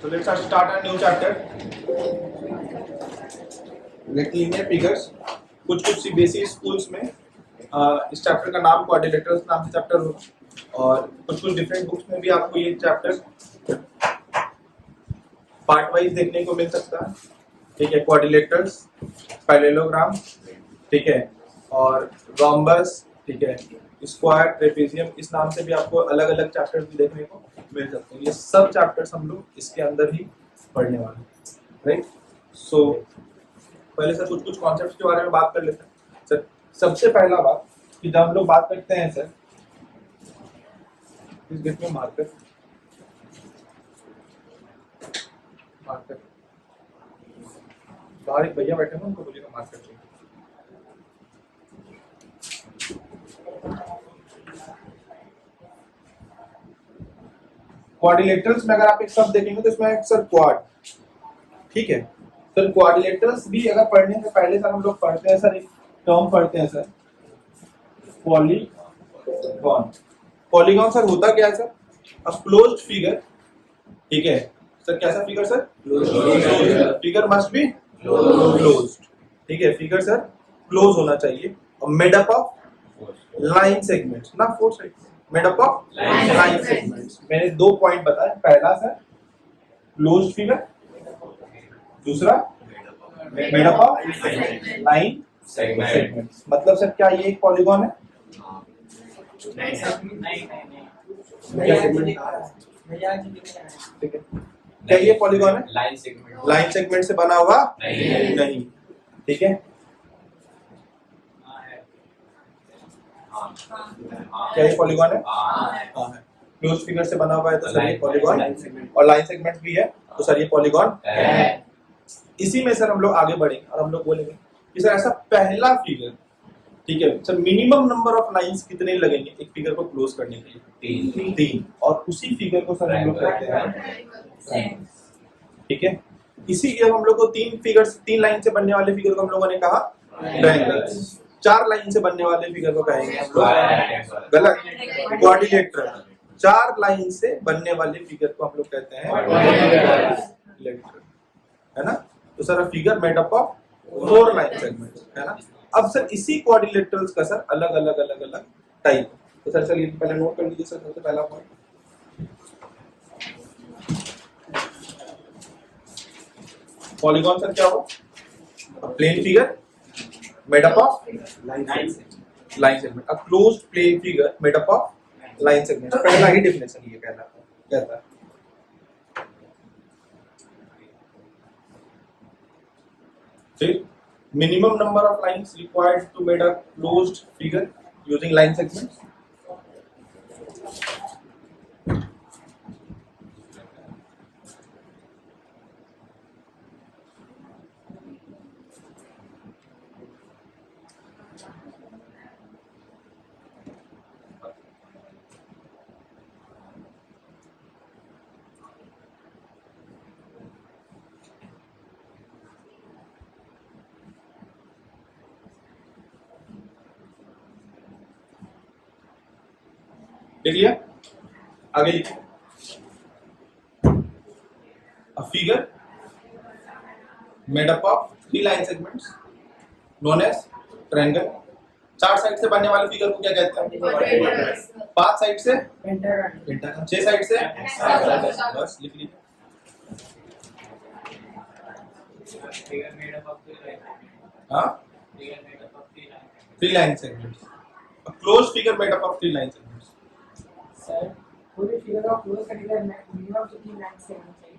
So let's start a new chapter. Linear figures. कुछ CBSE schools में इस chapter का नाम क्वाड्रिलेटरल्स नाम से चैप्टर होगा और कुछ डिफरेंट बुक्स में भी आपको ये चैप्टर पार्ट वाइज देखने को मिल सकता है। ठीक है, क्वाड्रिलेटरल्स, पैरेललोग्राम, ठीक है, और रोम्बस, ठीक है, स्क्वायर, ट्रेपेजियम, इस नाम से भी आपको अलग अलग चैप्टर्स भी देखने को मिल सकते हैं। ये सब चैप्टर्स हम लोग इसके अंदर ही पढ़ने वाले हैं, राइट। सो पहले सर कुछ कॉन्सेप्ट्स के बारे में बात कर लेते हैं। सर सबसे पहला बात कि जब हम लोग बात करते हैं सर इस गेट में मार्कर बाहर एक भैया बैठे हैं, उनको बोलिएगा मार्कर चाहिए। क्वाड्रिलेटरल्स में अगर आप एक शब्द देखेंगे तो इसमें सर क्वाड, ठीक है सर। क्वाड्रिलेटरल्स भी अगर पढ़ने से पहले सर हम लोग पढ़ते हैं सर, एक टर्म पढ़ते हैं सर, पॉलीगॉन। पॉलीगॉन सर होता क्या है सर? अ क्लोज्ड फिगर, ठीक है सर। कैसा figure sir? Figure must be closed, ठीक है। फिगर सर क्लोज होना चाहिए और made up of line segments, ना four sides, made up of line segments. मैंने 2 पॉइंट बताए। पहला सर क्लोज्ड फिगर, दूसरा made up of line segments. मतलब सर क्या ये एक पॉलीगॉन है? ठीक है, क्या ये पॉलीगॉन है? लाइन सेगमेंट से बना हुआ नहीं, ठीक है। क्या ये पॉलीगॉन है? हाँ है। क्लोज फिगर से बना हुआ है तो सर ये पॉलीगॉन, और लाइन सेगमेंट भी है तो सर ये पॉलीगॉन है। इसी में सर हम लोग आगे बढ़ेंगे और हम लोग बोलेंगे कि सर ऐसा पहला फिगर, ठीक है sir, minimum number of lines कितने लगेंगे एक फिगर को क्लोज करने के लिए? 3। और उसी फिगर को सर हम लोग कहते हैं, ठीक है। इसी जब हम लोग को 3 लाइन से बनने वाले फिगर को हम लोगों ने कहा ट्रायंगल्स। 4 लाइन से बनने वाले फिगर को कहेंगे हम लोग, गलत, क्वाड्रिलेटरल। 4 लाइन से बनने वाले फिगर को हम लोग कहते हैं क्वाड्रिलेटरल, है ना। तो sir figure made up of 4 line segments, है ना। अब सर इसी क्वाड्रिलेटरल्स का सर अलग अलग टाइप। तो सर चलिए पहले नोट कर लीजिए सर। सबसे पहला पॉइंट, पॉलीगॉन सर क्या हो? Plane figure made up of line segment. A closed plane figure made up of line segment. पहला ही डेफिनेशन ये कहता है। फिर minimum number of lines required to make a closed figure using line segments. देख लिया? आगे लिखिए। A figure made up of 3 line segments known as triangle. 4 side से बनने वाले फिगर को क्या कहते हैं? 5 साइड से पेंटागन, 6 साइड से हेक्सागन। बस लिख लीजिए। हाँ, 3 line segments. A closed figure made up of 3 line segments. Sir पूरे फिगर का क्लोज करने के लिए मिनिमम कितनी लाइंस से होनी चाहिए?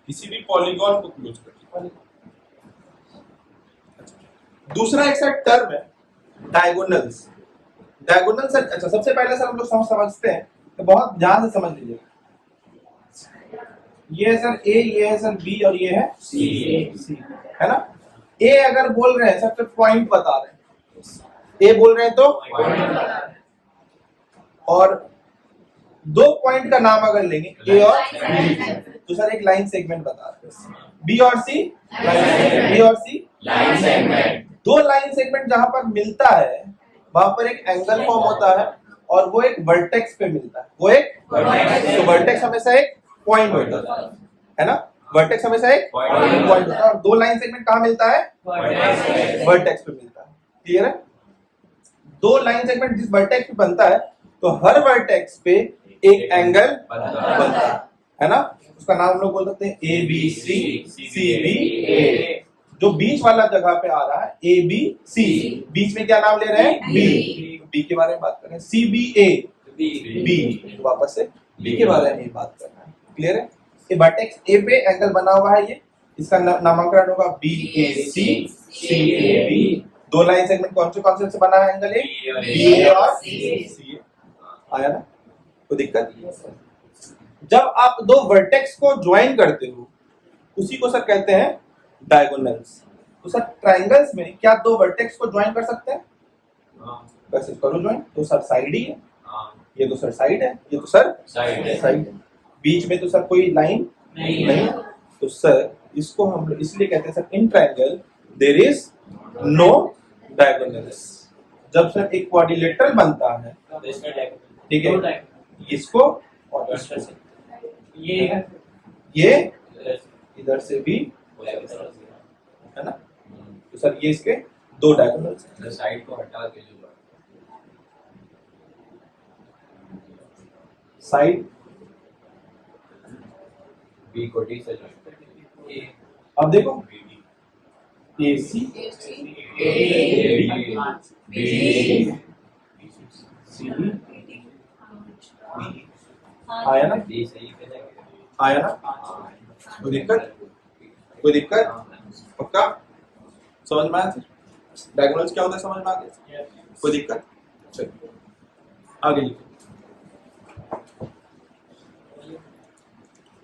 किसी भी पॉलीगॉन को क्लोज करके। दूसरा एक सर टर्म है डायगोनल्स। डायगोनल सर, अच्छा सबसे पहले सर हम लोग समझते हैं तो बहुत ध्यान से समझ लीजिएगा। ये है सर ए, ये है सर बी और ये है सी, है ना। ए अगर बोल रहे हैं सर तो पॉइंट बता रहे हैं, ए बोल रहे हैं तो, और 2 पॉइंट का नाम अगर लेंगे ए और बी तो सर एक लाइन सेगमेंट बता रहे हैं। बी और सी लाइन सेगमेंट। 2 लाइन सेगमेंट जहां पर मिलता है वहां पर एक एंगल फॉर्म होता है और वो एक वर्टेक्स पे मिलता है, वो एक तो वर्टेक्स हमेशा एक पॉइंट होता है ना, वर्टेक्स हमेशा एक पॉइंट होता है। और दो लाइन सेगमेंट कहाँ मिलता है, वर्टेक्स पे मिलता है। क्लियर है, दो लाइन सेगमेंट जिस वर्टेक्स पे बनता है तो हर वर्टेक्स पे एक एंगल बनता है ना, उसका नाम हम लोग बोल सकते हैं A B C, C B ए। जो बीच वाला जगह पे आ रहा है ए बी सी, बीच में क्या नाम ले रहे हैं, बी, बी के बारे में बात कर रहे हैं, सी बी ए बी, वापस से बी के बारे में बात कर रहे हैं। क्लियर है, ये वर्टेक्स ए पे एंगल बना हुआ है, ये इसका नामकरण होगा B A C, C A B. दो लाइन सेगमेंट कौन से बना है एंगल, ए बी ए और सी। आया ना, कोई दिक्कत? जब आप दो वर्टेक्स को ज्वाइन करते हो उसी को सर कहते हैं डायगोनल्स। तो सर ट्रायंगल्स में क्या दो वर्टेक्स को ज्वाइन कर सकते हैं? वैसे करो ज्वाइन, तो सर साइड ही है, ये तो सर साइड है, ये तो सर साइड है, बीच में तो सर कोई लाइन नहीं। तो सर इसको हम लोग इसलिए कहते हैं sir in triangle there is no diagonals. जब सर एक क्वाड्रिलेटरल बनता है, ठीक है, इसको और इसको, ये इधर से भी है ना, तो सर ये इसके दो डायगोनल्स हैं। साइड को हटा के जो साइड बी को डी से जोड़, अब देखो ए सी सी बी, आया ना, डी से ई पे जाएंगे। आया ना, कोई दिक्कत? कोई दिक्कत? पक्का समझ में आया? डायगोनल्स क्या होता है समझ में आ गया? कोई दिक्कत? चलिए आगे लिखो।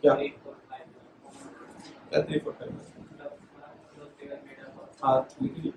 क्या 3 4 5? हाँ लिखिए।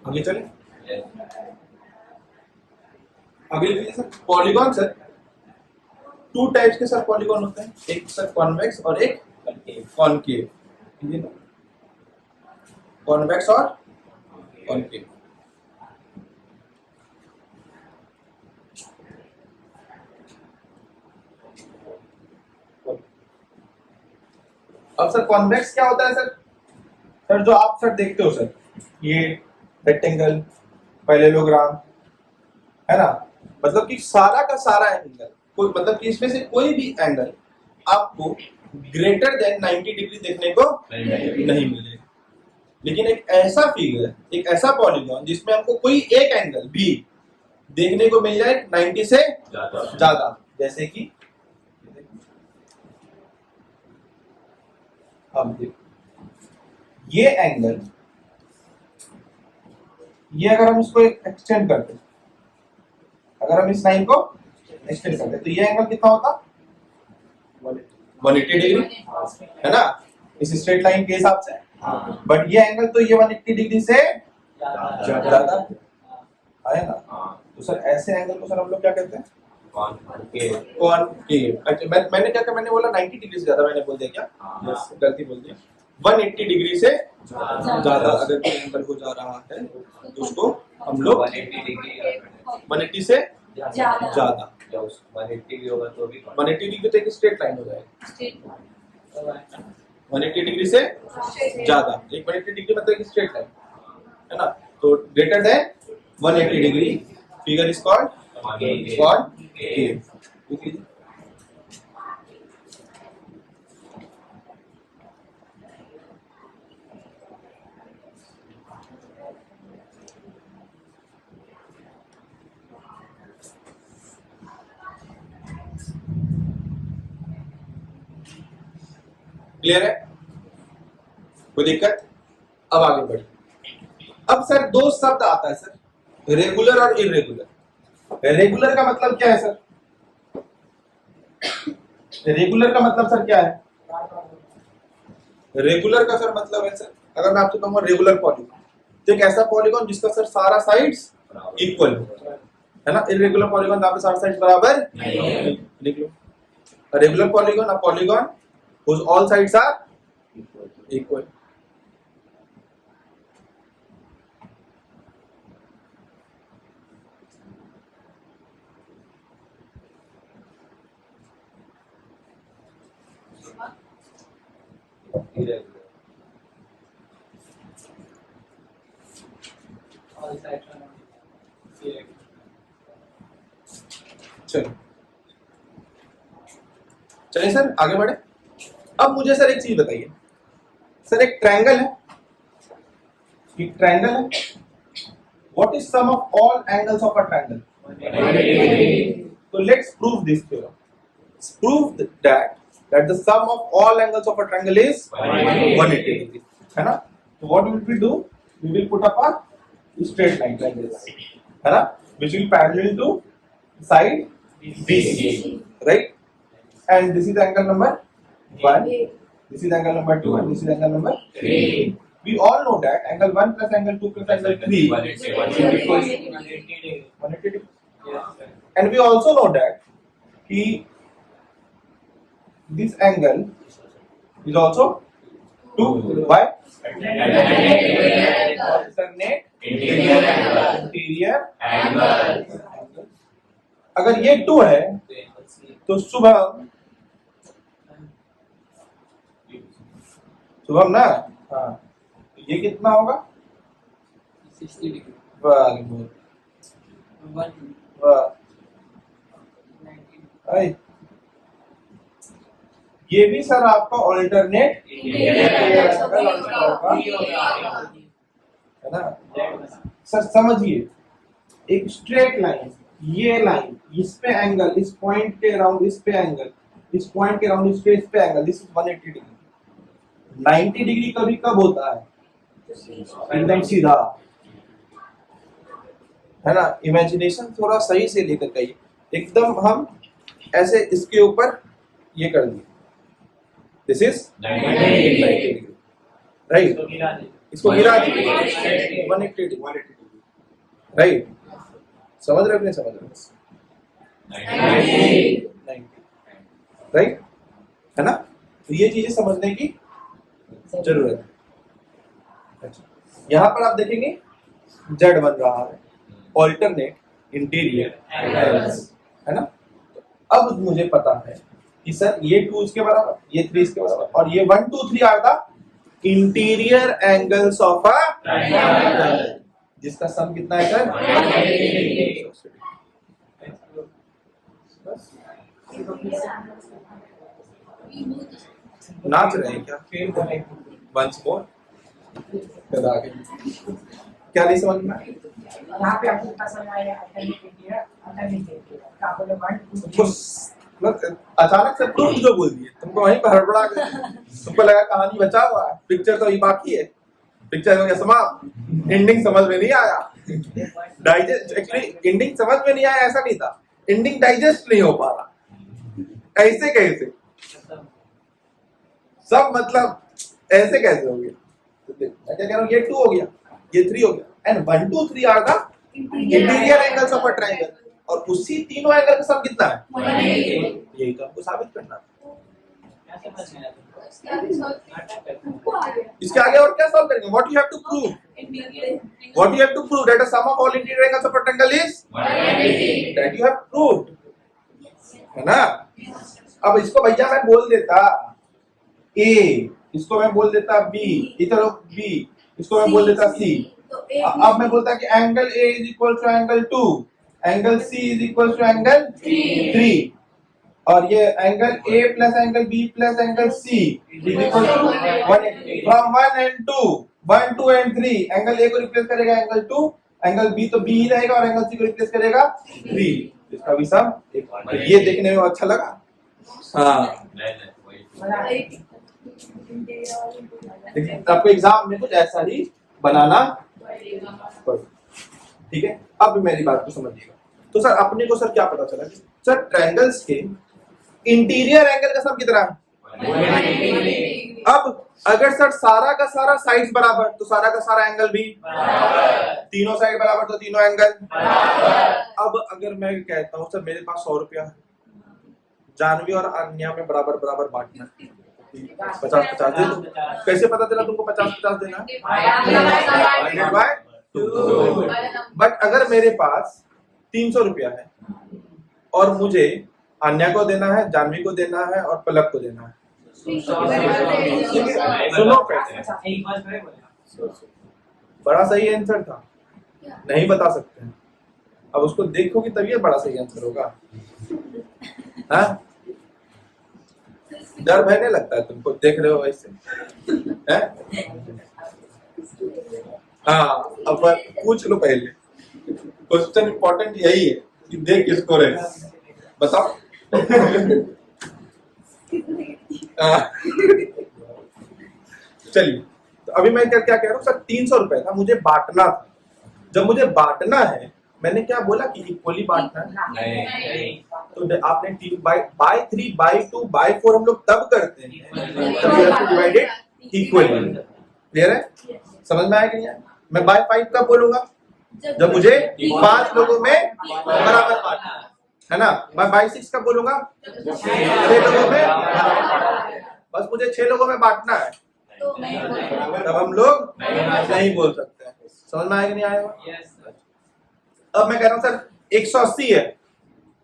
आगे चले, आगे लिखिए sir. Polygon sir two types के सर पॉलीगॉन होते हैं, एक सर कॉन्वेक्स और एक कॉनकेव। कॉन्वेक्स और कॉनकेव। अब सर कॉन्वेक्स क्या होता है सर? सर जो आप सर देखते हो सर, ये रेक्टेंगल, पैरेललोग्राम, है ना, मतलब कि सारा का सारा एंगल, कोई मतलब कि इसमें से कोई भी एंगल आपको ग्रेटर देन 90 डिग्री देखने को नहीं मिलेगा। लेकिन एक ऐसा फिगर, एक ऐसा पॉलीगॉन जिसमें हमको कोई एक एंगल भी देखने को मिल जाए 90 से ज्यादा, जैसे कि अब देखो ये एंगल, ये अगर हम इसको एक्सटेंड करते, अगर हम इस लाइन को एक्सटेंड करते तो ये एंगल कितना होता? 180 डिग्री, है ना, इस स्ट्रेट लाइन के हिसाब से। बट ये एंगल तो ये 180 डिग्री से ज्यादा है ना। तो सर ऐसे एंगल को सर हम लोग क्या कहते हैं? कॉनकेव। अच्छा मैंने क्या कहा, मैंने बोला 90 डिग्री से ज्यादा, मैंने बोल दिया क्या? यस, गलती बोल दिया। 180 डिग्री से ज्यादा अगर कोई एंगल हो जा रहा है तो उसको हम लोग 180 डिग्री 180 से ज्यादा, 180 भी होगा तो भी 180 डिग्री तो एक स्ट्रेट लाइन हो जाएगी। 180 डिग्री से ज्यादा, एक 180 डिग्री मतलब एक स्ट्रेट लाइन, है ना। तो greater than 180 degree figure is called concave. Clear है? कोई दिक्कत? अब आगे बढ़े। अब सर दो शब्द आता है सर, रेगुलर और इरेगुलर। रेगुलर का मतलब क्या है सर? रेगुलर का मतलब सर क्या है? रेगुलर का सर मतलब है सर, अगर मैं आपसे कहूंगा रेगुलर पॉलीगॉन, तो एक ऐसा पॉलीगॉन जिसका सर सारा साइड्स इक्वल है ना। इरेगुलर पॉलीगॉन जहां पे सारे साइड्स बराबर लिख लो। Regular polygon a polygon whose all sides are equal. irregular. All sides are not irregular. चलो चलिए सर आगे बढ़े। अब मुझे सर एक चीज बताइए सर, एक ट्रायंगल है, एक ट्रायंगल है, what is sum of all angles of a triangle? तो let's prove this theorem. Prove that the sum of all angles of a triangle is 180 degree, है ना। तो what will we do? We will put up a straight line like this, है ना, which will parallel to side BC, right? And this is angle number 1, this is angle number 2, and this is angle number 3. We all know that angle 1 plus angle 2 plus angle 3 equals 180 degree. And we also know that this angle is also 2. Why? Alternate interior angle. अगर ये 2 है तो शुभम ना, हाँ, ये कितना होगा? 60 degree. वाह 1 वाह 90. आई, ये भी सर आपका ऑल्टरनेट है ना। सर समझिए, एक स्ट्रेट लाइन, ये लाइन, इस पे एंगल, इस पॉइंट के अराउंड इस पे एंगल, इस पॉइंट के अराउंड इस पे angle, this is 180 degree. 90 degree कभी कब होता है? एकदम सीधा, है ना। इमेजिनेशन थोड़ा सही से लेकर गई, एकदम हम ऐसे इसके ऊपर ये कर दिए, दिस इज 90 डिग्री, राइट। इसको गिरा दीजिए 180 डिग्री, राइट। समझ रहे हो कि नहीं समझ रहे? 90, राइट, है ना। तो ये चीजें समझने की जरूरत है। अच्छा, यहाँ पर आप देखेंगे जेड बन रहा है, ऑल्टरनेट इंटीरियर एंगल्स, है ना। तो अब मुझे पता है कि सर ये 2 इसके बराबर, ये 3 इसके बराबर, और ये 1 2 3 are the interior angles of a triangle, जिसका सम कितना है सर? नाच रहे हैं क्या? वंस मोर, क्या नहीं समझ में? यहाँ पे आपको पता चल आया अचानक से प्रूफ जो बोल दिए, तुमको वहीं पर हड़बड़ा गया, तुमको लगा कहानी बचा हुआ है, पिक्चर तो अभी बाकी है, पिक्चर हो गया समाप्त, एंडिंग समझ में नहीं आया, डाइजेस्ट, एक्चुअली एंडिंग समझ में नहीं आया ऐसा नहीं था, एंडिंग डाइजेस्ट नहीं हो पा रहा, ऐसे कैसे सब, मतलब ऐसे कैसे हो गया? मैं क्या कह रहा हूँ, ये 2 हो गया, ये 3 हो गया, and 1 2 3 are the interior angles of a triangle, और उसी तीनों एंगल का सम कितना है? यही तो हमको साबित करना है। इसके आगे और क्या सॉल्व करेंगे? What you have to prove? What you have to prove? That the sum of all interior angles of a triangle is 180, that you have proved, है ना। अब इसको भैया मैं बोल देता A, इसको मैं बोल देता B, इधर B, इसको मैं बोल देता C, अब मैं बोलता कि angle A is equal to angle 2, angle C is equal to angle 3, और ये angle A plus angle B plus angle C is equal to 180, from 1 and 2, 1 2 and 3, angle A को रिप्लेस करेगा एंगल 2, एंगल B तो B ही रहेगा, और angle C को replace करेगा 3, इसका भी सम। ये देखने में अच्छा लगा? हाँ, लेकिन आपको एग्जाम में कुछ ऐसा ही बनाना पड़ेगा, ठीक है। अब मेरी बात को समझिएगा। तो तो सर अपने को सर क्या पता चला कि सर ट्रायंगल्स के इंटीरियर एंगल का सम कितना है। अब अगर सर सारा का सारा साइड्स बराबर तो सारा का सारा एंगल भी तीनों साइड बराबर तो तीनों एंगल। अब अगर मैं कहता हूं सर मेरे पास 100 रुपया है, जानवी और अन्या में बराबर बराबर बांटना, 50-50 दे दो। कैसे पता चला तुमको 50-50 देना है? बाय 2। बट अगर मेरे पास 300 रुपया है और मुझे अन्या को देना है, जानवी को देना है और पलक को देना है, सुनो बड़ा सही आंसर था, नहीं बता सकते हैं। अब उसको देखोगे तभी बड़ा सही आंसर होगा। हाँ डर भयने लगता है तुमको, देख रहे हो वैसे है? हाँ अब पूछ लो पहले, क्वेश्चन इंपॉर्टेंट यही है कि देख किसको रहे बताओ। चलिए तो अभी मैं क्या कह रहा हूँ सर 300 रुपए था, मुझे बांटना था। जब मुझे बांटना है मैंने क्या बोला कि इक्वली बांटना है। नहीं। तो आपने बाय 3 बाय 2 बाय 4 हम लोग तब करते हैं जब डिवाइडेड इक्वली। क्लियर है? समझ में आया कि नहीं आया? मैं बाय 5 कब बोलूंगा? जब मुझे 5 लोगों में बराबर बांटना है ना। मैं बाय 6 कब बोलूंगा? 6 लोगों में, बस मुझे 6 लोगों में बांटना है तब हम लोग नहीं बोल सकते हैं। समझ में आया कि नहीं आया? अब मैं कह रहा हूं सर 180 है,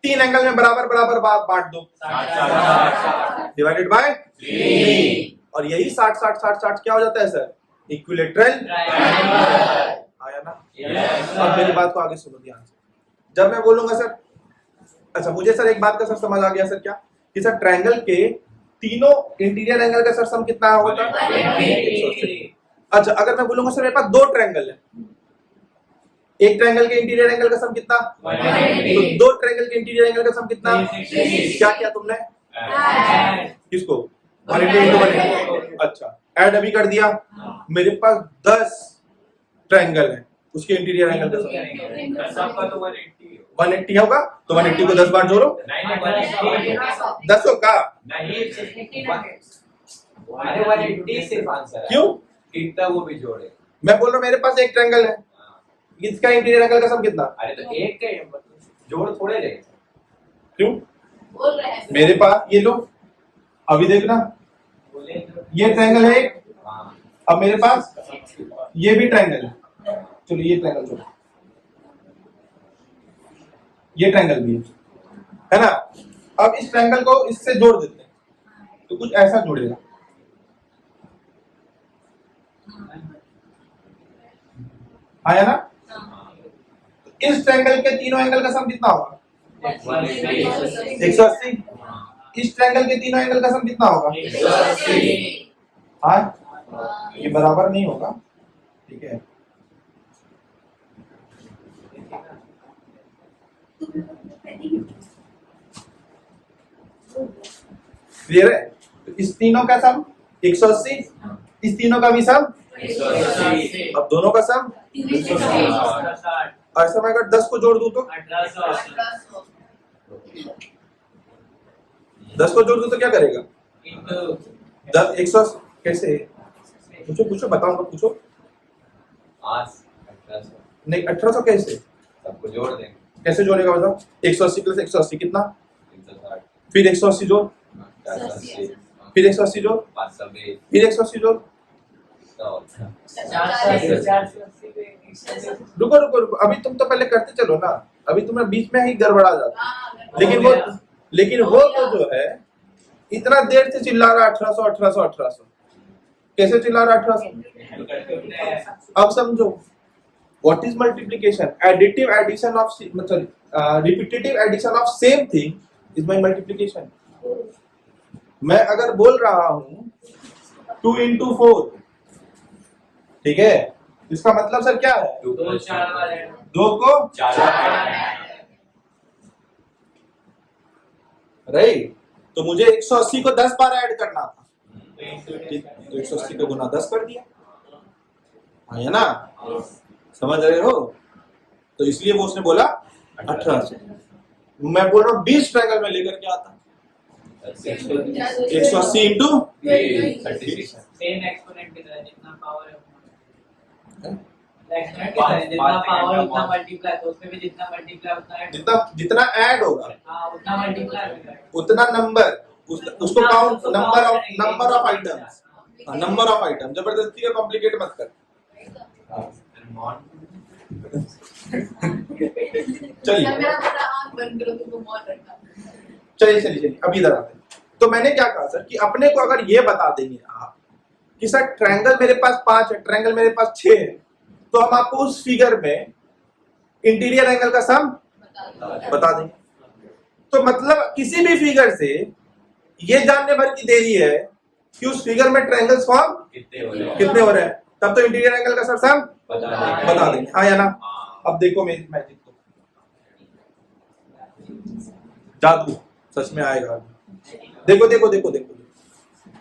3 एंगल में बराबर बराबर बांट दो, डिवाइडेड बाय 3। और यही 60-60-60-60 क्या हो जाता है सर? इक्विलेटरल आया ना। अब मेरी बात को आगे सुनो ध्यान से। जब मैं बोलूंगा सर, अच्छा मुझे सर एक बात का सर समझ आ गया सर, क्या कि सर ट्रायंगल के तीनों इंटीरियर एंगल का सर सम कितना होता है? अच्छा अगर मैं बोलूंगा सर मेरे पास 2 ट्रायंगल है, एक ट्रायंगल के इंटीरियर एंगल का सम कितना? तो 2 ट्रायंगल के इंटीरियर एंगल का सम कितना? क्या किया तुमने? किसको? 180 into 180। अच्छा ऐड अभी कर दिया। मेरे पास 10 ट्रायंगल है, उसके इंटीरियर एंगल का सम 180 होगा, तो 180 को 10 बार जोड़ो। 10 का सिर्फ आंसर क्यों? कितना वो भी जोड़े। मैं बोल रहा हूँ मेरे पास एक ट्रायंगल है, इसका इंटीरियर एंगल का सम कितना? अरे तो एक के जोड़ थोड़े रहे। क्यों? बोल रहे हैं मेरे पास ये लो, अभी देखना ये ट्रायंगल है एक, हाँ। अब मेरे पास ये भी ट्रायंगल है। चलो ये ट्रायंगल छोड़ो, ये ट्रायंगल भी है ना। अब इस ट्रायंगल को इससे जोड़ देते हैं तो कुछ ऐसा जुड़ेगा। आया ना? इस ट्रायंगल के तीनों एंगल का सम कितना होगा? 180। इस ट्रायंगल के तीनों एंगल का सम कितना होगा? 180। हाँ ये बराबर नहीं होगा, ठीक है। क्लियर है? तो इस तीनों का सम 180, इस तीनों का भी सम 180। अब दोनों का सम, ऐसा मैं अगर 10 को जोड़ दूं तो 10 को जोड़ दूं तो क्या करेगा? 10 180 कैसे? पूछो बताओ, पूछो। नहीं 1800 कैसे? सबको जोड़ देंगे। कैसे जोड़ेगा बताओ? 180 प्लस 180 कितना? 360। फिर 180 जोड़, 480। फिर 180 जोड़, 520। फिर 180 जोड़। रुको अभी तुम तो पहले करते चलो ना, अभी तुम्हें बीच में ही गड़बड़ा जाता। लेकिन वो तो जो है इतना देर से चिल्ला रहा 1800 कैसे चिल्ला रहा 1800? अब समझो what is multiplication. Additive addition of repetitive addition of same thing is my multiplication. मैं अगर बोल रहा हूं 2 into 4, ठीक है, इसका मतलब सर क्या है? 2 को 4 राइट। तो मुझे 180 को 10 बार ऐड करना था, तो 180 को गुना 10 कर दिया, है ना? समझ रहे हो? तो इसलिए वो उसने बोला 18 से मैं बोल रहा हूँ 20 ट्रायंगल में लेकर के आता 180 इंटू 36 सेम एक्सपोनेंट की तरह जितना पावर है एक्सपोनेंट की तरह जितना पावर उतना मल्टीप्लाई तो उसमें भी जितना मल्टीप्लाई उतना ऐड जितना ऐड होगा हाँ उतना मल्टीप्लाई होगा उतना नंबर उसको count number of items number of item जबरदस्ती का कॉम्प्लिकेट मत कर चलिए चलिए अभी इधर आते हैं। तो मैंने क्या कहा सर कि अपने को अगर ये बता देंगे आप कि सर ट्रायंगल मेरे पास 5 है ट्रायंगल मेरे पास 6 है तो हम आपको उस फिगर में इंटीरियर एंगल का सम बता देंगे। तो मतलब किसी भी फिगर से ये जानने भर की देरी है कि उस फिगर में ट्रायंगल्स फॉर्म कितने हो रहे हैं तब तो इंटीरियर एंगल का सर सम बता देंगे हाँ या ना। अब देखो मेरी मैजिक को जादू सच में आएगा। देखो देखो देखो देखो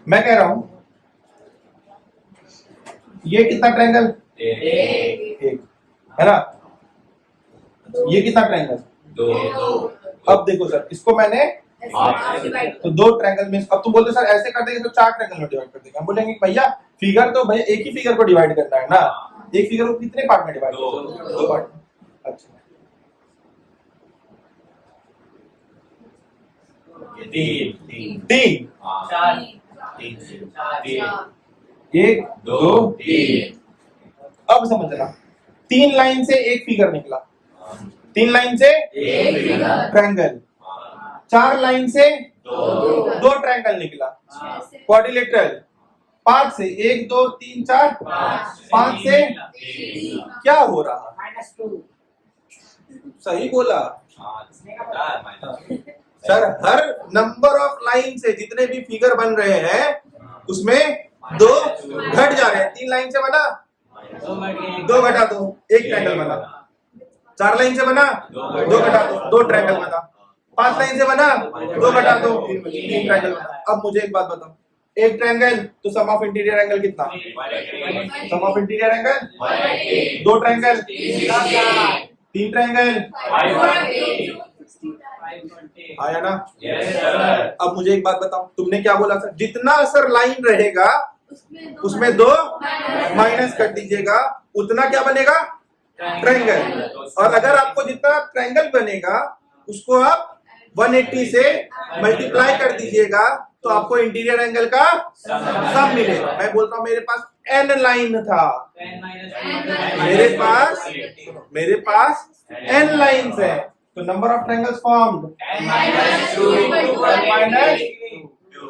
मैं कह रहा हूं ये कितना ट्रायंगल एक है ना ये कितना ट्रायंगल 2 अब देखो सर इसको मैंने तो 2 ट्रायंगल में अब तुम बोलते सर ऐसे कर देंगे तो 4 ट्रायंगल में डिवाइड कर देंगे हम बोलेंगे भैया फिगर तो भैया एक ही फिगर को डिवाइड करना है ना एक फिगर को कितने पार्ट में डिवाइड 2 पार्ट। अच्छा 3 1 2 3 अब समझना 3 लाइन से एक फिगर निकला 3 लाइन से ट्रायंगल 4 लाइन से 2 ट्रायंगल निकला क्वाड्रिलेटरल 5 से 1 2 3 4 5 से क्या हो रहा -2 सही बोला sir her number of line से जितने भी फिगर बन रहे हैं उसमें 2 घट जा रहे हैं। 3 लाइन से बना 2 घटा 2 एक ट्रायंगल बना 4 लाइन से बना 2 घटा 2 ट्रायंगल बना 5 लाइन से बना 2 घटा 2 3 ट्रायंगल बना। अब मुझे एक बात बताओ एक ट्रायंगल तो सम ऑफ इंटीरियर एंगल कितना sum of interior angle 2 triangle 3 triangle आया ना। अब मुझे एक बात बताओ तुमने क्या बोला सर जितना सर लाइन रहेगा उसमें 2 माइनस कर दीजिएगा उतना क्या बनेगा ट्रायंगल और अगर आपको जितना ट्रायंगल बनेगा उसको आप 180 से मल्टीप्लाई कर दीजिएगा तो आपको इंटीरियर एंगल का सम मिलेगा। मैं बोलता हूँ मेरे पास n लाइन था मेरे पास n लाइन्स है तो नंबर ऑफ ट्रायंगल्स फॉर्म्ड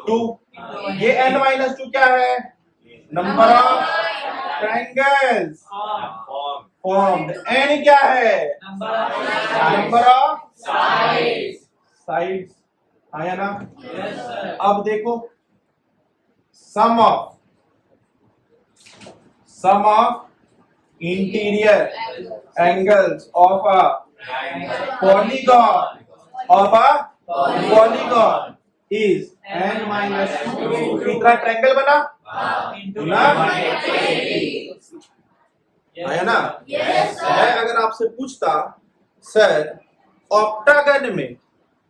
-2 ये n-2 क्या है number of triangles formed n क्या है नंबर ऑफ साइड्स आया ना। अब देखो sum of interior angles of a polygon is n-2 कितना ट्रायंगल बना आया ना। मैं अगर आपसे पूछता सर ऑक्टागन में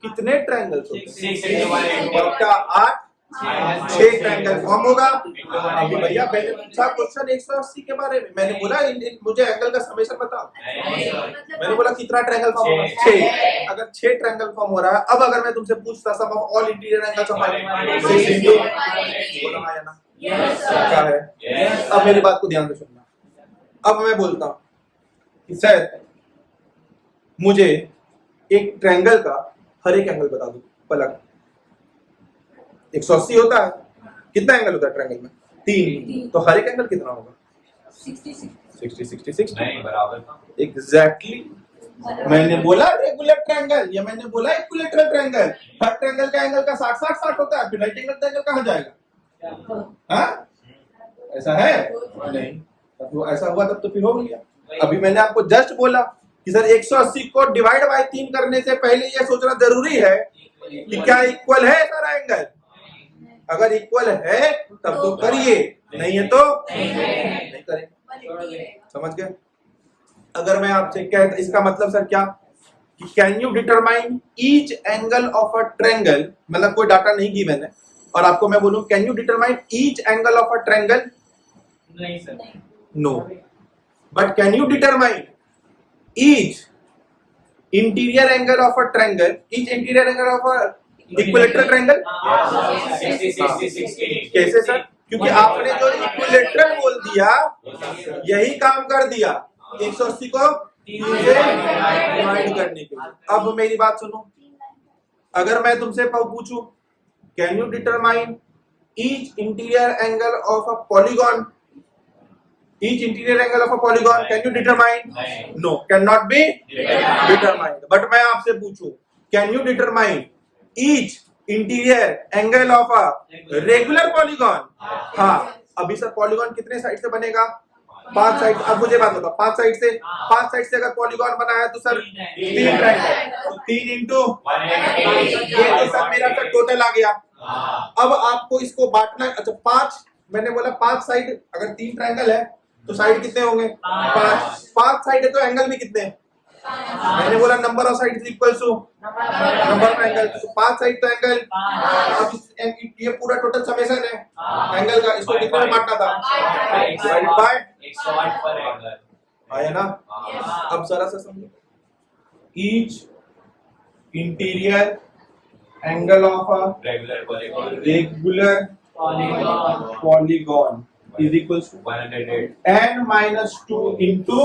कितने ट्रायंगल्स होते हैं ऑक्टा 8 6 ट्रायंगल फॉर्म होगा। अभी भैया मैंने पूछा क्वेश्चन 180 के बारे में मैंने बोला मुझे एंगल का समेशन बताओ मैंने बोला कितना ट्रायंगल फॉर्म होगा 6 अगर 6 ट्रायंगल फॉर्म हो रहा है अब अगर मैं तुमसे पूछता sum of all interior angles of 6 into बोला आया ना क्या है। अब मेरी बात को ध्यान से सुनना अब मैं बोलता हूँ कि सर मुझे एक ट्रायंगल का हर एक एंगल बता दो पलक 180 होता है कितना एंगल होता है ट्रायंगल में 3 तो हर एक एंगल कितना होगा 66 नहीं बराबर एग्जैक्टली मैंने बोला रेगुलर ट्रायंगल या मैंने बोला इक्विलेटरल ट्रायंगल हर ट्रायंगल का एंगल का 60 होता है फिर राइट एंगल ट्रायंगल कहां जाएगा हाँ ऐसा है नहीं तो ऐसा हुआ तब तो फिर हो गया। अभी मैंने आपको जस्ट बोला कि सर 180 को डिवाइड बाय 3 करने से पहले ये सोचना जरूरी है कि क्या इक्वल है सारा एंगल अगर इक्वल है तब तो करिए नहीं है तो नहीं करें समझ गए। अगर मैं आपसे कहता इसका मतलब सर क्या कि can you determine each angle of a triangle, मतलब कोई डाटा नहीं गिवन है और आपको मैं बोलूं can you determine each angle of a triangle, नहीं sir, no, but can you determine each interior angle of a triangle, each interior angle of a equilateral triangle? 60 कैसे सर? क्योंकि आपने जो इक्विलेटरल बोल दिया यही काम कर दिया 180 को 3 से डिवाइड करने के लिए। अब मेरी बात सुनो, अगर मैं तुमसे पूछूं can you determine each interior angle of a polygon, each interior angle of a polygon can you determine? No, can not be determined. But मैं आपसे पूछूं can you determine each interior angle of a regular polygon? हाँ, अभी sir polygon कितने side से बनेगा? 5 side. अब मुझे बात बताओ, 5 साइड से अगर पॉलीगॉन बना है तो सर 3 ट्रायंगल, तो 3 इंटू ये तो सर मेरा सर टोटल आ गया। अब आपको इसको बांटना, अच्छा 5, मैंने बोला 5 साइड, अगर 3 ट्रायंगल है तो साइड कितने होंगे? 5 साइड है तो एंगल भी कितने? मैंने बोला number of side equals to number of angle, तो 5 साइड तो एंगल। अब ये पूरा टोटल समेशन है एंगल का, इसको कितने में बांटना था? डिवाइड बाय 108 पर एंगल आया ना? अब जरा सा समझो, each interior angle of a regular polygon regular polygon is equals to 108 n minus 2 into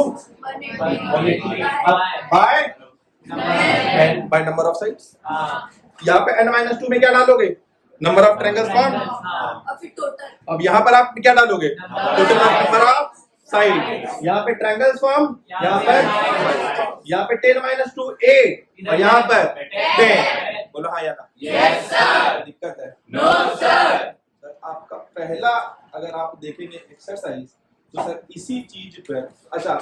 180 by number of sides। यहाँ पे n minus 2 में क्या डालोगे? Number of triangles form. अब यहाँ पर आप क्या डालोगे? Total number of side. यहाँ पे ट्रायंगल्स फॉर्म, यहाँ पे 10 minus 2 8 और यहाँ पर 10। बोलो हाँ या ना? यस सर, दिक्कत है? No sir. आपका पहला अगर आप देखेंगे एक्सरसाइज तो सर इसी चीज पर, अच्छा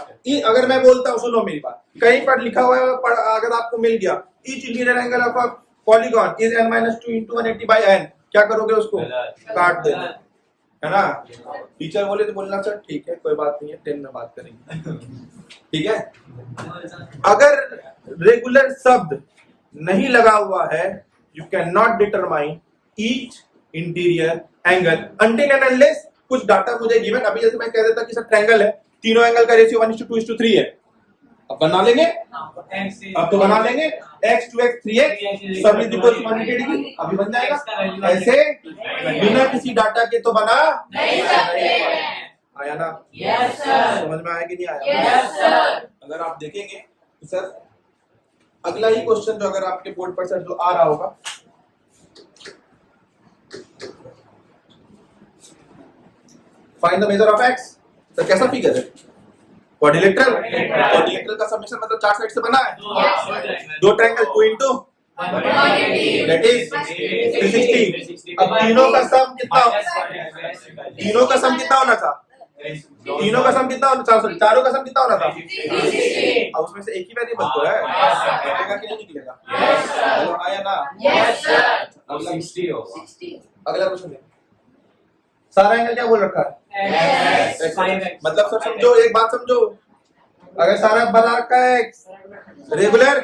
अगर मैं बोलता हूँ, सुनो मेरी बात, कहीं पर लिखा हुआ है अगर आपको मिल गया each interior angle of a polygon is n minus 2 into 180 by n, क्या करोगे? उसको काट देना, है ना? टीचर बोले तो बोलना सर ठीक है कोई बात नहीं है 10 में बात करेंगे। ठीक है, अगर रेगुलर शब्द नहीं लगा हुआ है you can not determine each interior angle until and unless कुछ डाटा मुझे गिवन। अभी जैसे मैं कह देता कि सर ट्रायंगल है, तीनों एंगल का रेशियो 1:2:3 है, अब बना लेंगे, अब तो बना लेंगे x 2x 3x सब इज इक्वल टू 180 डिग्री, अभी बन जाएगा। ऐसे बिना किसी डाटा के तो बना नहीं सकते। आया ना? Yes sir. समझ में आया कि नहीं आया? Yes sir. अगर आप देखेंगे तो सर अगला ही क्वेश्चन जो अगर आपके बोर्ड पर सर जो आ रहा होगा, find the measure of x। तो कैसा फिगर है? क्वाड्रिलेटरल। क्वाड्रिलेटरल का समेशन मतलब 4 साइड से बना है, 2 ट्रायंगल 2 into that is 360। अब तीनों का सम कितना होना था? तीनों का सम कितना होना था? सॉरी चारों का सम कितना होना था? 360। अब उसमें से एक ही वेरिएबल तो है, निकलेगा कि नहीं निकलेगा? चलो आया ना? Yes sir. अब 60 हो। अगला क्वेश्चन है, सारा एंगल क्या बोल रखा है? X। मतलब सर समझो, एक बात समझो, अगर सारा बना रखा है रेगुलर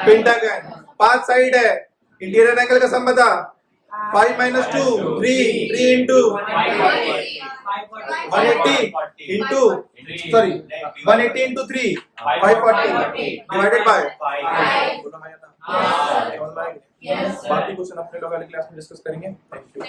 पेंटागन, 5 साइड है, इंटीरियर एंगल का सम बता 5 minus 2 3 into 180 into sorry 180 into 3 540 divided by 5। बाकी क्वेश्चन अपने लोग अगली क्लास में डिस्कस करेंगे। Thank you.